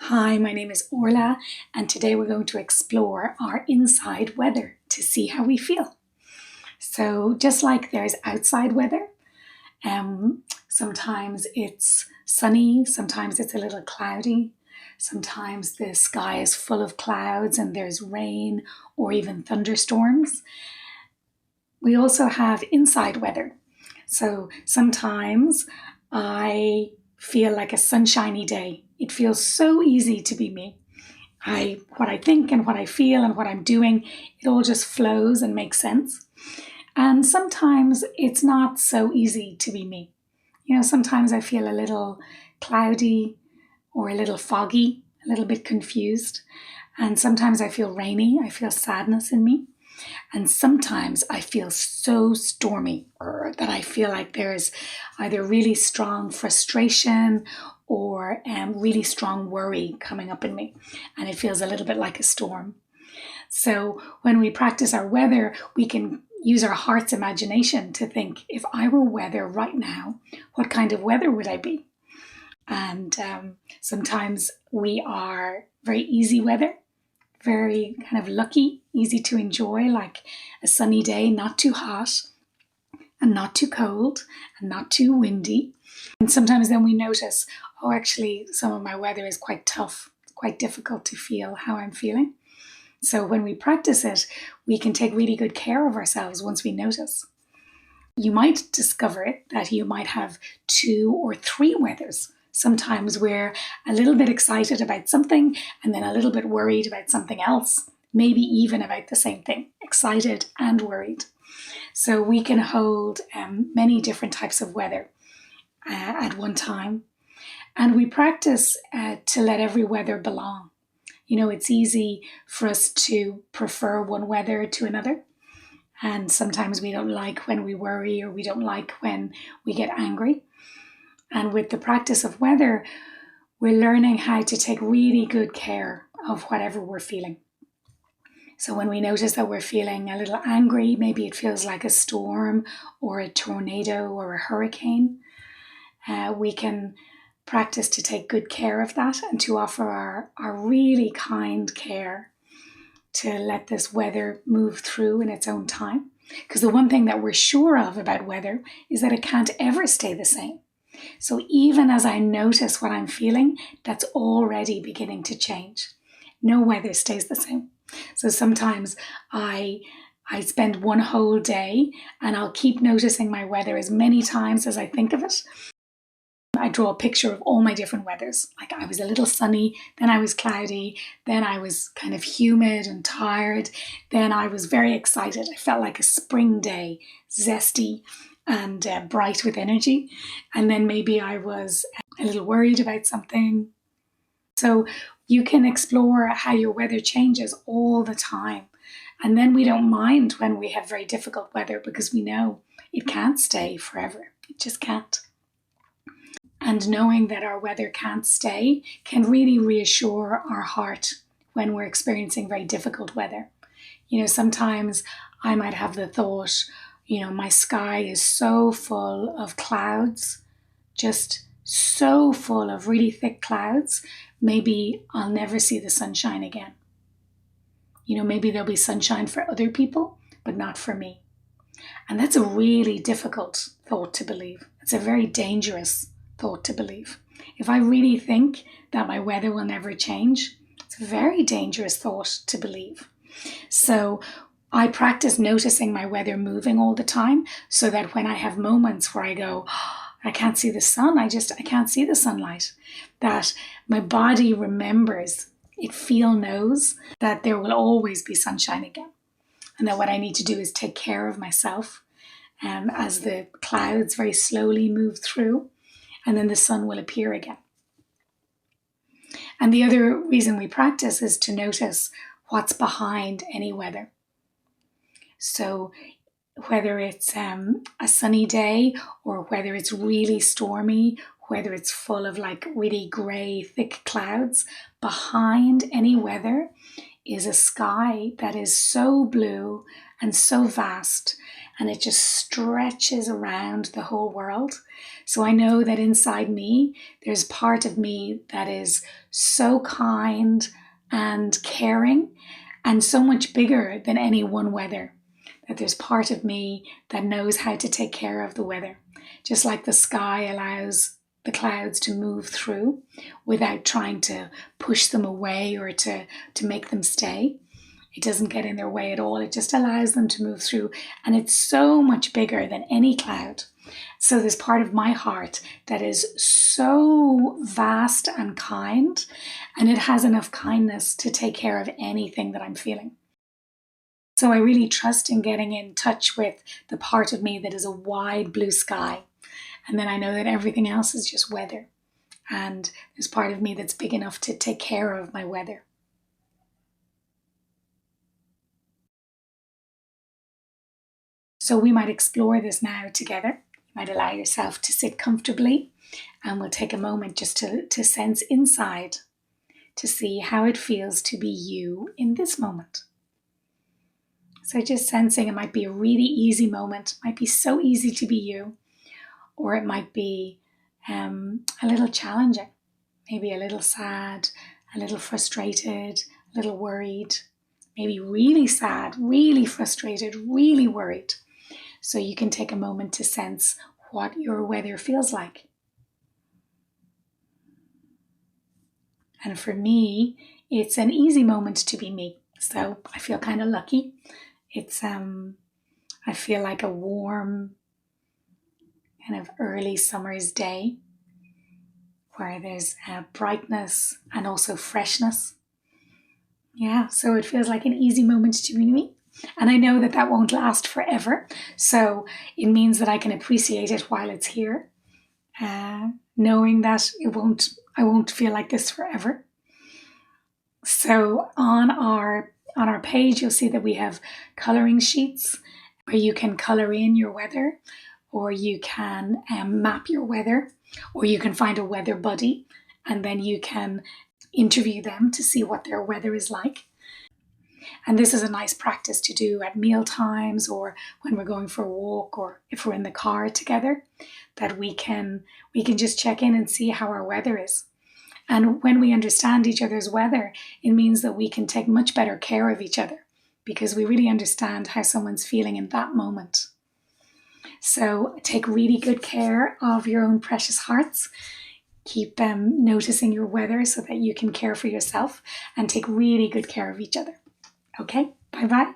Hi, my name is Orla, and today we're going to explore our inside weather to see how we feel. So, just like there's outside weather, sometimes it's sunny, sometimes it's a little cloudy, sometimes the sky is full of clouds and there's rain or even thunderstorms. We also have inside weather. So, sometimes I feel like a sunshiny day. It feels so easy to be me. What I think and what I feel and what I'm doing, it all just flows and makes sense. And sometimes it's not so easy to be me. Sometimes I feel a little cloudy or a little foggy, a little bit confused. And sometimes I feel rainy, I feel sadness in me. And sometimes I feel so stormy that I feel like there's either really strong frustration or really strong worry coming up in me. And it feels a little bit like a storm. So when we practice our weather, we can use our heart's imagination to think, if I were weather right now, what kind of weather would I be? And sometimes we are very easy weather, very kind of lucky, easy to enjoy, like a sunny day, not too hot and not too cold and not too windy. And sometimes then we notice, oh, actually, some of my weather is quite tough, quite difficult to feel how I'm feeling. So when we practice it, we can take really good care of ourselves once we notice. You might discover it that you might have 2 or 3 weathers. Sometimes we're a little bit excited about something and then a little bit worried about something else, maybe even about the same thing, excited and worried. So we can hold many different types of weather at one time. And we practice to let every weather belong. It's easy for us to prefer one weather to another. And sometimes we don't like when we worry or we don't like when we get angry. And with the practice of weather, we're learning how to take really good care of whatever we're feeling. So when we notice that we're feeling a little angry, maybe it feels like a storm or a tornado or a hurricane, we can practice to take good care of that and to offer our really kind care to let this weather move through in its own time. Because the one thing that we're sure of about weather is that it can't ever stay the same. So even as I notice what I'm feeling, that's already beginning to change. No weather stays the same. So sometimes I spend one whole day and I'll keep noticing my weather as many times as I think of it. I draw a picture of all my different weathers. Like I was a little sunny, then I was cloudy, then I was kind of humid and tired, then I was very excited. I felt like a spring day, zesty and bright with energy. And then maybe I was a little worried about something. So you can explore how your weather changes all the time. And then we don't mind when we have very difficult weather because we know it can't stay forever. It just can't. And knowing that our weather can't stay can really reassure our heart when we're experiencing very difficult weather. Sometimes I might have the thought, my sky is so full of clouds, just so full of really thick clouds, maybe I'll never see the sunshine again. Maybe there'll be sunshine for other people, but not for me. And that's a really difficult thought to believe. It's a very dangerous thought to believe. If I really think that my weather will never change, it's a very dangerous thought to believe. So I practice noticing my weather moving all the time so that when I have moments where I go, I can't see the sun, I can't see the sunlight, that my body remembers, it knows that there will always be sunshine again. And that what I need to do is take care of myself as the clouds very slowly move through, and then the sun will appear again. And the other reason we practice is to notice what's behind any weather. So whether it's a sunny day or whether it's really stormy, whether it's full of like really grey, thick clouds, behind any weather is a sky that is so blue and so vast, and it just stretches around the whole world. So I know that inside me, there's part of me that is so kind and caring and so much bigger than any one weather. That there's part of me that knows how to take care of the weather. Just like the sky allows the clouds to move through without trying to push them away or to make them stay. It doesn't get in their way at all. It just allows them to move through. And it's so much bigger than any cloud. So there's part of my heart that is so vast and kind, and it has enough kindness to take care of anything that I'm feeling. So I really trust in getting in touch with the part of me that is a wide blue sky. And then I know that everything else is just weather. And there's part of me that's big enough to take care of my weather. So we might explore this now together. You might allow yourself to sit comfortably, and we'll take a moment just to sense inside, to see how it feels to be you in this moment. So just sensing, it might be a really easy moment, it might be so easy to be you, or it might be a little challenging, maybe a little sad, a little frustrated, a little worried, maybe really sad, really frustrated, really worried. So you can take a moment to sense what your weather feels like. And for me, it's an easy moment to be me. So I feel kind of lucky. It's I feel like a warm kind of early summer's day where there's brightness and also freshness. Yeah, so it feels like an easy moment to be me. And I know that that won't last forever. So it means that I can appreciate it while it's here, knowing that I won't feel like this forever. So on our page, you'll see that we have coloring sheets where you can color in your weather, or you can map your weather, or you can find a weather buddy, and then you can interview them to see what their weather is like. And this is a nice practice to do at meal times, or when we're going for a walk, or if we're in the car together, that we can just check in and see how our weather is. And when we understand each other's weather, it means that we can take much better care of each other because we really understand how someone's feeling in that moment. So take really good care of your own precious hearts. Keep noticing your weather so that you can care for yourself, and take really good care of each other. Okay, bye-bye.